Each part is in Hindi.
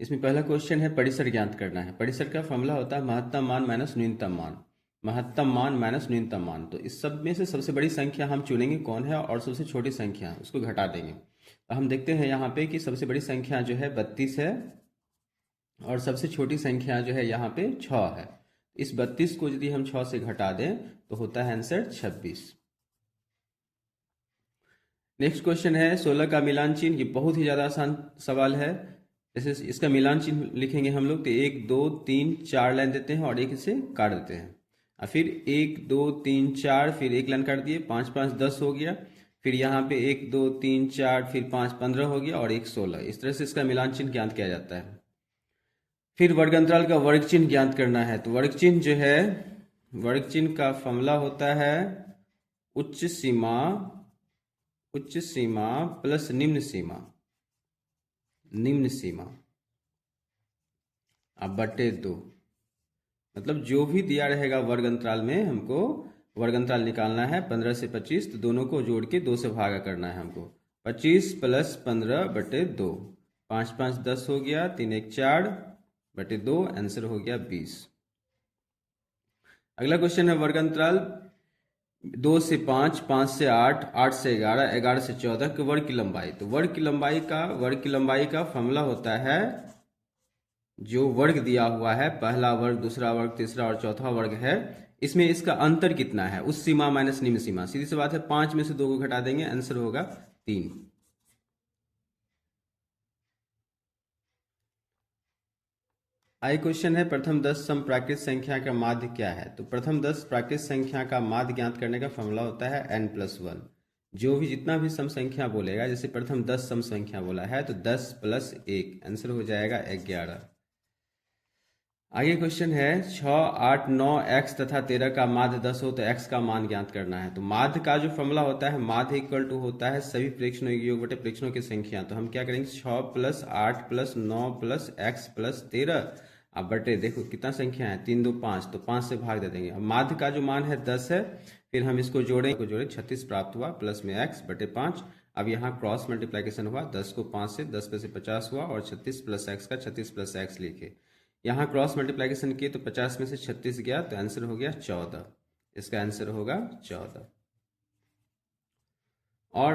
इसमें पहला क्वेश्चन है परिसर ज्ञात करना है। परिसर का फॉर्मूला होता है महत्तम मान माइनस न्यूनतम मान। महत्तम मान माइनस न्यूनतम मान, तो इस सब में से सबसे बड़ी संख्या हम चुनेंगे कौन है और सबसे छोटी संख्या उसको घटा देंगे। तो हम देखते हैं यहाँ पे कि सबसे बड़ी संख्या जो है 32 है और सबसे छोटी संख्या जो है यहाँ पे 6 है। इस 32 को यदि हम 6 से घटा दें तो होता है आंसर 26। नेक्स्ट क्वेश्चन है 16 का मिलान चिन्ह। ये बहुत ही ज़्यादा आसान सवाल है। जैसे इसका मिलान चिन्ह लिखेंगे हम लोग तो 1 2 3 4 लाइन देते हैं और एक इसे काट देते हैं और फिर 1 2 3 4 फिर एक लाइन काट दिए, 5 5 10 हो गया। फिर यहाँ पे 1 2 3 4 फिर 5 15 हो गया और 1 16। इस तरह से इसका मिलान चिन्ह ज्ञात किया जाता है। फिर वर्ग अंतराल का वर्ग चिन्ह ज्ञात करना है। तो वर्ग चिन्ह जो है, वर्ग चिन्ह का फॉर्मूला होता है उच्च सीमा प्लस निम्न सीमा अब बटे 2। मतलब जो भी दिया रहेगा वर्ग अंतराल में हमको वर्ग अंतराल निकालना है 15 से 25, तो दोनों को जोड़ के 2 से भागा करना है हमको। 25 प्लस 15 बटे 2, 5 5 10 हो गया, 3 1 4 बटे 2, आंसर हो गया 20। अगला क्वेश्चन है वर्ग अंतराल 2 से 5, 5 से 8, 8 से 11, 11 से 14 के वर्ग की लंबाई। तो वर्ग की लंबाई का फॉर्मूला होता है जो वर्ग दिया हुआ है, पहला वर्ग, दूसरा वर्ग, तीसरा और चौथा वर्ग है, इसमें इसका अंतर कितना है, उस सीमा माइनस निम्न सीमा। सीधी सी बात है, 5 में से 2 को घटा देंगे, आंसर होगा 3। आगे क्वेश्चन है प्रथम 10 सम प्राकृत संख्या का माध्य क्या है। तो प्रथम 10 प्राकृत संख्या का माध्य ज्ञात करने का फॉर्मूला होता है n+1। जो भी जितना भी सम संख्या बोलेगा, जैसे प्रथम 10 सम संख्या बोला है तो 10 + 1, आंसर हो जाएगा 11। आगे क्वेश्चन है 6 8 9 x तथा 13 का माध्य 10 हो तो x का मान ज्ञात करना है। तो माध्य का जो फॉर्मूला होता है, माध्य इक्वल टू होता है सभी प्रेक्षणों के योग बटे प्रेक्षणों की संख्या। तो हम क्या करेंगे, 6 + 8 + 9 + x + 13 अब बटे, देखो कितना संख्या है, 3 2 5, तो 5 से भाग दे देंगे। अब माध्य का जो मान है 10 है, फिर हम इसको जोड़े 36 प्राप्त हुआ, प्लस में x बटे 5। अब यहाँ क्रॉस मल्टीप्लीकेशन हुआ, 10 को 5 से, 10 पे से 50 हुआ और 36 + x का 36 + x लिखे। यहाँ क्रॉस मल्टीप्लीकेशन किए तो 50 में से 36 गया, तो आंसर हो गया 14। इसका आंसर होगा 14। और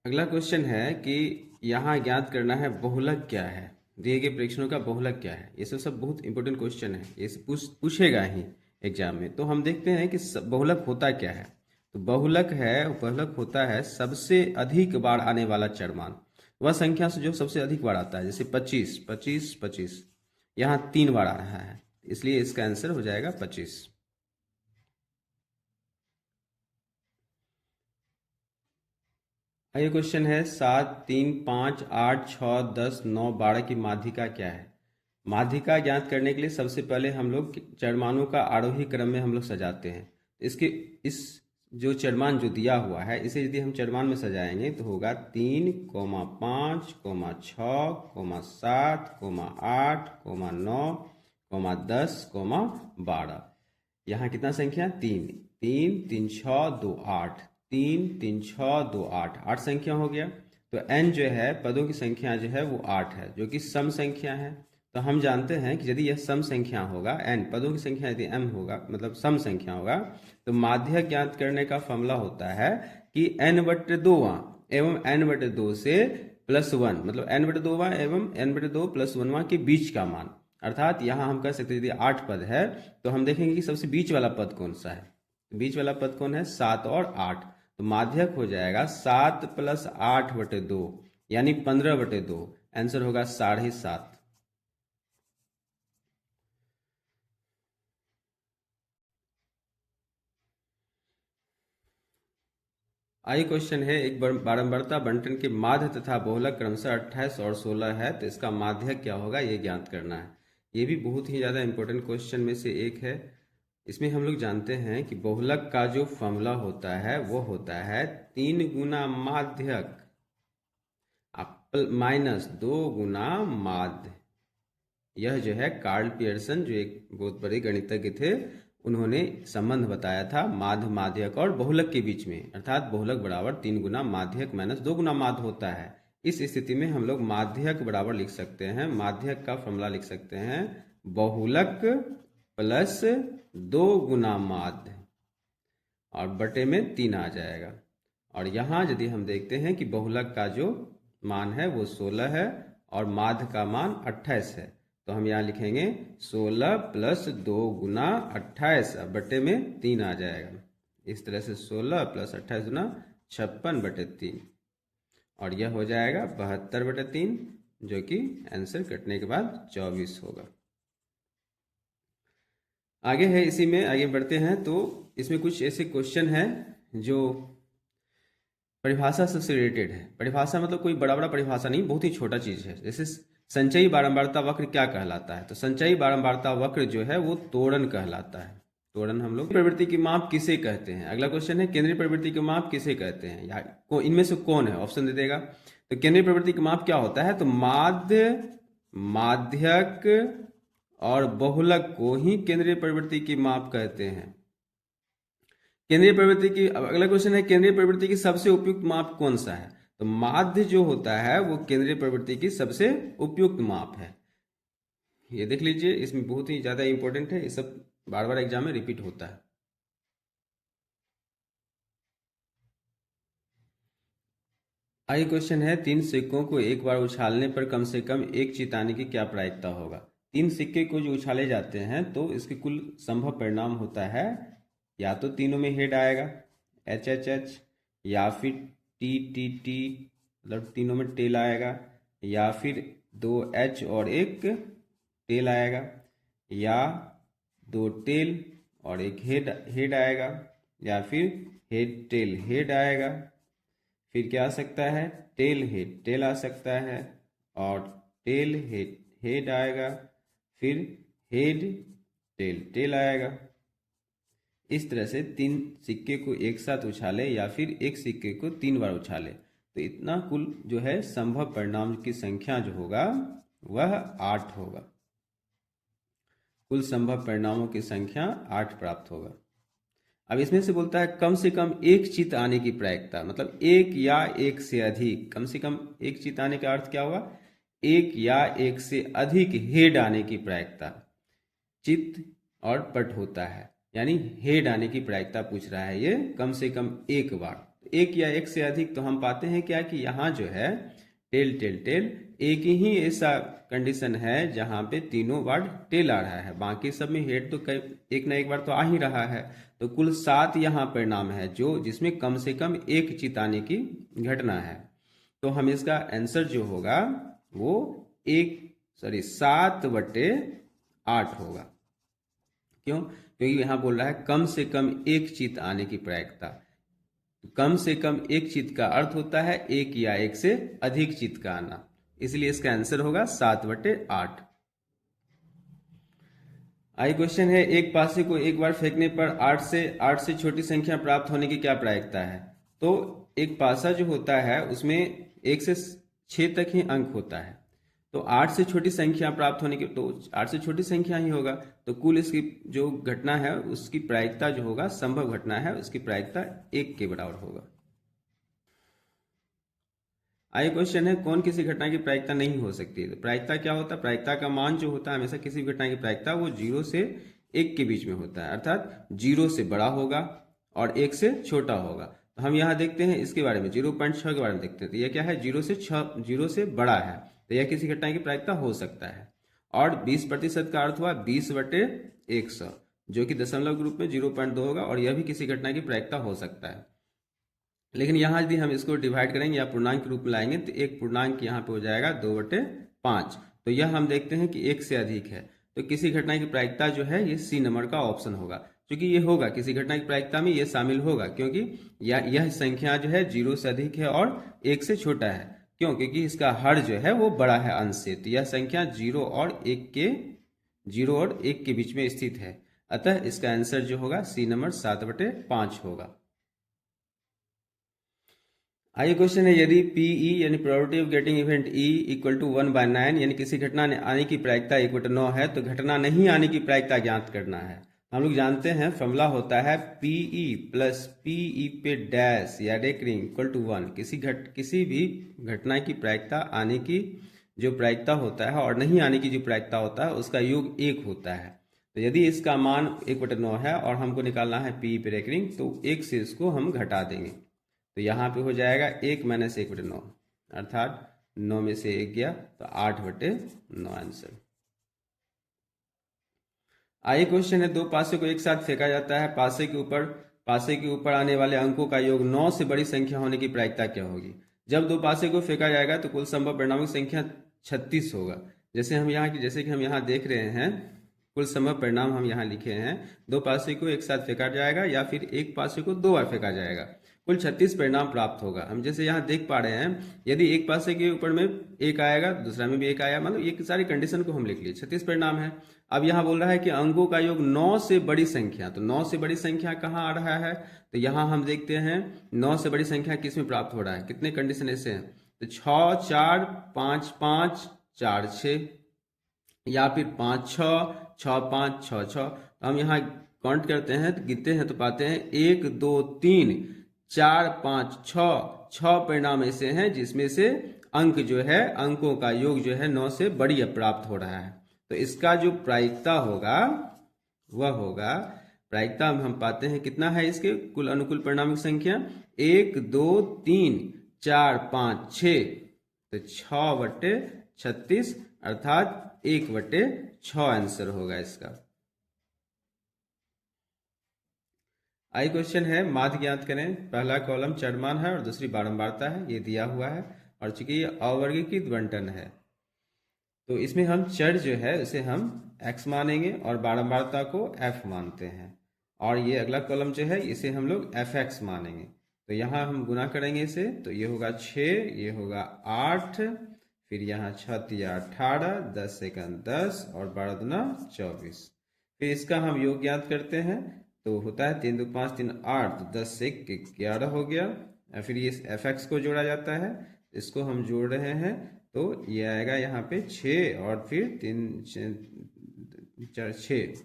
अगला क्वेश्चन है कि यहाँ ज्ञात करना है बहुलक क्या है, दिए गए प्रेक्षणों का बहुलक क्या है। ये सब बहुत इंपॉर्टेंट क्वेश्चन है, ये पूछेगा ही एग्जाम में। तो हम देखते हैं कि बहुलक होता क्या है। तो बहुलक होता है सबसे अधिक बार आने वाला चरमान, वह संख्या से जो सबसे अधिक बार आता है। जैसे 25 25 25 यहाँ 3 बार आ रहा है, इसलिए इसका आंसर हो जाएगा 25। ये क्वेश्चन है 7 3 5 8 6 10 9 12 की माध्यिका क्या है। माध्यिका ज्ञात करने के लिए सबसे पहले हम लोग चरमानों का आरोही क्रम में हम लोग सजाते हैं। इसके इस जो चरमान जो दिया हुआ है, इसे यदि हम चरमान में सजाएंगे तो होगा 3, 5, 6, 7, 8, 9, 10, 12। यहाँ कितना संख्या, 3 3 3 6 2 8, 3 3 6 2 8, 8 संख्या हो गया। तो n जो है पदों की संख्या जो है वो 8 है, जो कि सम संख्या है। तो हम जानते हैं कि यदि यह सम संख्या होगा, n पदों की संख्या यदि m होगा, मतलब सम संख्या होगा, तो माध्य ज्ञात करने का फॉर्मूला होता है कि n/2 एवं n/2 से +1, मतलब n/2 एवं n/2 + 1 के बीच का मान। अर्थात यहाँ हम कह सकते हैं यदि 8 पद है तो हम देखेंगे कि सबसे बीच वाला पद कौन सा है। बीच वाला पद कौन है, 7 और 8। तो माध्यक हो जाएगा 7 + 8/2 यानी 15/2, आंसर होगा 7.5। आगे क्वेश्चन है एक बारंबारता बंटन के माध्य तथा बहुलक क्रमशः 28 और 16 है, तो इसका माध्य क्या होगा ये ज्ञात करना है। ये भी बहुत ही ज़्यादा इंपॉर्टेंट क्वेश्चन में से एक है। इसमें हम लोग जानते हैं कि बहुलक का जो फॉर्मूला होता है वो होता है 3 गुना माध्यक -2 गुना माध्य। यह जो है कार्ल पियर्सन, जो एक बहुत बड़े गणितज्ञ थे, उन्होंने संबंध बताया था माध्य, माध्यक और बहुलक के बीच में। अर्थात बहुलक बराबर 3 गुना माध्यक -2 गुना माध्य होता है। इस स्थिति में हम लोग माध्यक बराबर लिख सकते हैं, माध्यक का फॉर्मूला लिख सकते हैं बहुलक प्लस 2 गुना माध्य और बटे में 3 आ जाएगा। और यहाँ यदि हम देखते हैं कि बहुलक का जो मान है वो 16 है और माध्य का मान 28 है, तो हम यहाँ लिखेंगे 16 प्लस 2 गुना 28 बटे में 3 आ जाएगा। इस तरह से 16 प्लस 28 गुना 56 बटे 3 और यह हो जाएगा 72 बटे 3, जो कि आंसर कटने के बाद 24 होगा। आगे है, इसी में आगे बढ़ते हैं तो इसमें कुछ ऐसे क्वेश्चन हैं जो परिभाषा से रिलेटेड है। परिभाषा मतलब कोई बड़ा बड़ा परिभाषा नहीं, बहुत ही छोटा चीज है। जैसे संचयी बारंबारता वक्र क्या कहलाता है, तो संचयी बारंबारता वक्र जो है वो त्वरण कहलाता है। त्वरण हम लोग प्रवृत्ति की माप किसे कहते हैं। अगला क्वेश्चन है केंद्रीय प्रवृत्ति की माप किसे कहते हैं, या इनमें से कौन है, ऑप्शन दे देगा। तो केंद्रीय प्रवृत्ति की माप क्या होता है, तो माध्य, माध्यक और बहुलक को ही केंद्रीय प्रवृत्ति की माप कहते हैं। केंद्रीय प्रवृत्ति की, अगला क्वेश्चन है केंद्रीय प्रवृत्ति की सबसे उपयुक्त माप कौन सा है, तो माध्य जो होता है वो केंद्रीय प्रवृत्ति की सबसे उपयुक्त माप है। ये देख लीजिए, इसमें बहुत ही ज्यादा इंपॉर्टेंट है, ये सब बार बार एग्जाम में रिपीट होता है। आगे क्वेश्चन है 3 सिक्कों को एक बार उछालने पर कम से कम एक चित आने की क्या प्रायिकता होगा। 3 सिक्के को जो उछाले जाते हैं तो इसके कुल संभव परिणाम होता है, या तो तीनों में हेड आएगा एच एच एच, या फिर टी टी टी मतलब तीनों में टेल आएगा, या फिर 2 एच और एक टेल आएगा, या 2 टेल और एक हेड आएगा, या फिर हेड टेल हेड आएगा। फिर क्या आ सकता है, टेल हेड आ सकता है, और टेल हेड आएगा, फिर हेड टेल आएगा। इस तरह से 3 सिक्के को एक साथ उछाले या फिर एक सिक्के को 3 बार उछाले तो इतना कुल जो है संभव परिणाम की संख्या जो होगा वह 8 होगा। कुल संभव परिणामों की संख्या 8 प्राप्त होगा। अब इसमें से बोलता है कम से कम एक चित आने की प्रायिकता, मतलब एक या एक से अधिक। कम से कम एक चित आने का अर्थ क्या होगा, एक या एक से अधिक हेड आने की प्रायिकता। चित और पट होता है, यानी हेड आने की प्रायिकता पूछ रहा है ये कम से कम एक बार। एक या एक से अधिक तो हम पाते हैं क्या कि यहाँ जो है टेल टेल टेल एक ही ऐसा कंडीशन है जहां पे तीनों बार टेल आ रहा है, बाकी सब में हेड तो एक ना एक बार तो आ ही रहा है। तो कुल 7 यहाँ परिणाम है जो जिसमें कम से कम एक चित आने की घटना है। तो हम इसका आंसर जो होगा वो 7/8 होगा। क्यों, क्योंकि यहाँ बोल रहा है कम से कम एक चित आने की प्रायिकता। कम से कम एक चित का अर्थ होता है एक या एक से अधिक चित का आना, इसलिए इसका आंसर होगा 7/8। आई क्वेश्चन है एक पासे को एक बार फेंकने पर 8 से छोटी संख्या प्राप्त होने की क्या प्रायिकता है। तो एक पासा जो होता है उसमें 1 से 6 तक ही अंक होता है, तो 8 से छोटी संख्या प्राप्त होने की, तो 8 से छोटी संख्या ही होगा। तो कुल इसकी जो घटना है उसकी प्रायिकता जो होगा, संभव घटना है उसकी प्रायिकता 1 के बराबर होगा। आगे क्वेश्चन है कौन किसी घटना की प्रायिकता नहीं हो सकती है। तो प्रायिकता क्या होता है, प्रायिकता का मान जो होता है हमेशा किसी भी घटना की प्रायिकता वो 0 से 1 के बीच में होता है, अर्थात 0 से बड़ा होगा और 1 से छोटा होगा। तो हम यहाँ देखते हैं इसके बारे में 0.6 के बारे में देखते हैं, तो यह क्या है 0 से बड़ा है, तो यह किसी घटना की प्रायिकता हो सकता है। और 20% का अर्थ हुआ 20/100, जो कि दशमलव के रूप में 0.2 होगा, और यह भी किसी घटना की प्रायिकता हो सकता है। लेकिन यहाँ यदि हम इसको डिवाइड करेंगे या पूर्णांक के रूप में लाएंगे तो एक पूर्णांक यहाँ पे हो जाएगा 2/5, तो यह हम देखते हैं कि 1 से अधिक है, तो किसी घटना की प्रायिकता जो है ये सी नंबर का ऑप्शन होगा। क्योंकि ये होगा किसी घटना की प्रायिकता में ये शामिल होगा, क्योंकि यह संख्या जो है 0 से अधिक है और 1 से छोटा है। क्यों, क्योंकि इसका हर जो है वो बड़ा है अंश से, तो यह संख्या 0 और 1 के बीच में स्थित है। अतः इसका आंसर जो होगा सी नंबर 7/5 होगा। आइए क्वेश्चन है यदि PE यानी probability of getting event E equal to 1/9 यानी किसी घटना ने आने की प्रायिकता 1/9 है तो घटना नहीं आने की प्रायिकता ज्ञात करना है। हम लोग जानते हैं फॉर्मूला होता है पीई प्लस पीई पे डैश या रेकरिंग इक्वल टू 1। किसी भी घटना की प्रायिकता आने की जो प्रायिकता होता है और नहीं आने की जो प्रायिकता होता है उसका योग 1 होता है। तो यदि इसका मान 1/9 है और हमको निकालना है पीई पे रेकरिंग, तो 1 से इसको हम घटा देंगे। तो यहाँ पे हो जाएगा 1 माइनस 1/9, अर्थात 9 में से 1 गया तो 8/9 आंसर। आइए क्वेश्चन है, दो पासे को एक साथ फेंका जाता है, पासे के ऊपर आने वाले अंकों का योग 9 से बड़ी संख्या होने की प्रायिकता क्या होगी। जब दो पासे को फेंका जाएगा तो कुल संभव परिणामिक संख्या 36 होगा। जैसे कि हम यहाँ देख रहे हैं, कुल संभव परिणाम हम यहाँ लिखे हैं। दो पासे को एक साथ फेंका जाएगा या फिर एक पासे को 2 बार फेंका जाएगा, कुल 36 परिणाम प्राप्त होगा। हम जैसे यहाँ देख पा रहे हैं, यदि एक पासे के ऊपर में एक आएगा, दूसरा में भी एक आया, मतलब ये सारी कंडीशन को हम लिख लिए, 36 परिणाम है। अब यहाँ बोल रहा है कि अंकों का योग 9 से बड़ी संख्या, तो 9 से बड़ी संख्या कहाँ आ रहा है, तो यहाँ हम देखते हैं 9 से बड़ी संख्या किस में प्राप्त हो रहा है, कितने कंडीशन ऐसे हैं, तो 6 4 5 5 4 6, या फिर 5 6 6 5 6 6। तो हम यहाँ काउंट करते हैं, तो गिनते हैं तो पाते हैं 1 2 3 4 5 6 परिणाम ऐसे हैं जिसमें से अंक जो है, अंकों का योग जो है 9 से बड़ी प्राप्त हो रहा है। तो इसका जो प्रायिकता होगा वह होगा, प्रायिकता हम पाते हैं कितना है, इसके कुल अनुकूल परिणामिक संख्या 1 2 3 4 5 6, तो 6/36 अर्थात 1/6 आंसर होगा इसका। आई क्वेश्चन है, माध्य ज्ञात करें। पहला कॉलम चरमान है और दूसरी बारंबारता है, ये दिया हुआ है, और चूंकि ये अवर्गीकृत बंटन है तो इसमें हम चर जो है उसे हम x मानेंगे और बारंबारता को f मानते हैं, और ये अगला कॉलम जो है इसे हम लोग fx मानेंगे। तो यहाँ हम गुना करेंगे इसे, तो ये होगा 6, ये होगा 8, फिर यहाँ 6 तिया 18, 10 सेकंड 10 और 12 दूना 24। फिर इसका हम योग ज्ञात करते हैं, तो होता है 3 2 5 3 8, तो 10 से 11 हो गया। फिर ये fx को जोड़ा जाता है, इसको हम जोड़ रहे हैं, तो ये आएगा यहाँ पे 6 और फिर 3 4 6,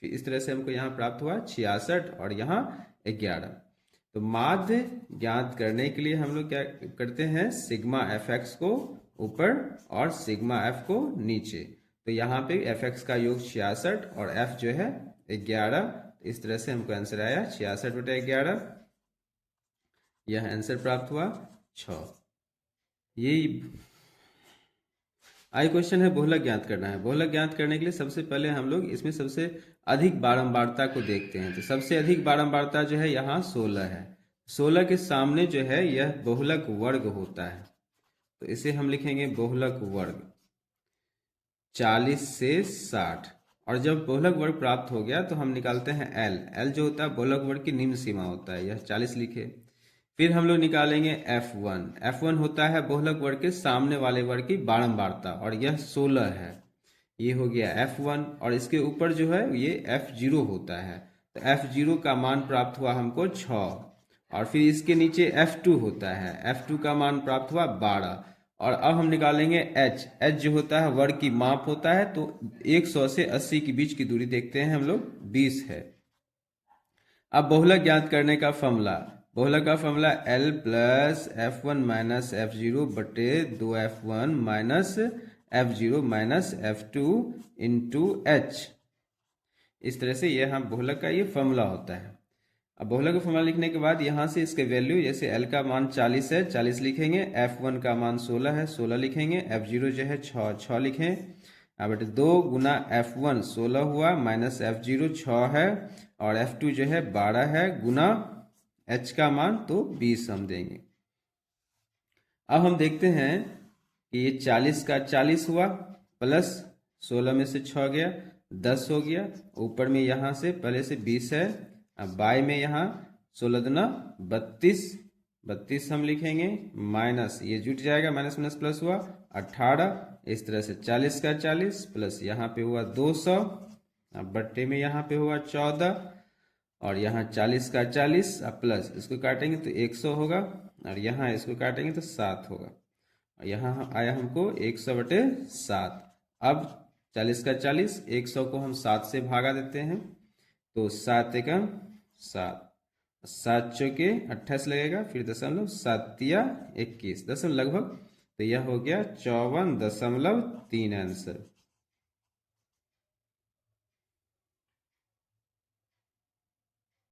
फिर इस तरह से हमको यहाँ प्राप्त हुआ 66 और यहाँ 11। तो माध्य ज्ञात करने के लिए हम लोग क्या करते हैं, सिग्मा fx को ऊपर और सिग्मा f को नीचे। तो यहाँ पे fx का योग 66 और f जो है 11। इस तरह से हमको आंसर आया 66/11, यह आंसर प्राप्त हुआ 6। ये आई क्वेश्चन है, बहुलक ज्ञात करना है। बहुलक ज्ञात करने के लिए सबसे पहले हम लोग इसमें सबसे अधिक बारंबारता को देखते हैं। तो सबसे अधिक बारंबारता जो है यहाँ 16 है। 16 के सामने जो है यह बहुलक वर्ग होता है, तो इसे हम लिखेंगे बहुलक वर्ग 40 से 60। और जब बहुलक वर्ग प्राप्त हो गया तो हम निकालते हैं एल जो होता है बहुलक वर्ग की निम्न सीमा होता है, यह 40 लिखे। फिर हम लोग निकालेंगे F1 होता है बहुलक वर्ग के सामने वाले वर्ग की बारंबारता, और यह 16 है, ये हो गया F1। और इसके ऊपर जो है ये F0 होता है, तो F0 का मान प्राप्त हुआ हमको 6। और फिर इसके नीचे F2 होता है, F2 का मान प्राप्त हुआ 12। और अब हम निकालेंगे H जो होता है वर्ग की माप होता है, तो 100 से 80 के बीच की दूरी देखते हैं हम लोग, 20 है। अब बहुलक ज्ञात करने का फॉर्मूला, बहुलक का formula L plus F1 minus F0 बटे 2F1 minus F0 minus F2 into H। इस तरह से यह हम बहुलक का ये फॉर्मूला होता है। अब बहुलक का फॉर्मूला लिखने के बाद यहाँ से इसके वैल्यू, जैसे L का मान 40 है, 40 लिखेंगे, F1 का मान 16 है, 16 लिखेंगे, F0 जो है 6 लिखें। अब बटे 2 गुना F1 16 हुआ, माइनस F0 6 है, और F2 जो है 12 है, गुना H का मान तो 20 हम देंगे। अब हम देखते हैं कि ये 40 का 40 हुआ, प्लस 16 में से 6 गया, 10 हो गया। ऊपर में यहाँ से पहले से 20 है, अब बाय में यहाँ 16 दूना 32 हम लिखेंगे, माइनस ये जुट जाएगा, माइनस माइनस प्लस हुआ 18। इस तरह से 40 का 40 प्लस यहाँ पे हुआ 200, अब बट्टे में यहाँ पे हुआ 14, और यहाँ 40 का 40 अब प्लस इसको काटेंगे तो 100 होगा, और यहाँ इसको काटेंगे तो 7 होगा, और यहाँ आया हमको 100/7। अब 40 का 40, 100 को हम 7 से भागा देते हैं, तो 7 एकम 7, 7 चौके 28 लगेगा, फिर दशमलव, 7 या 21 दशमलव लगभग, तो यह हो गया 54.3 आंसर।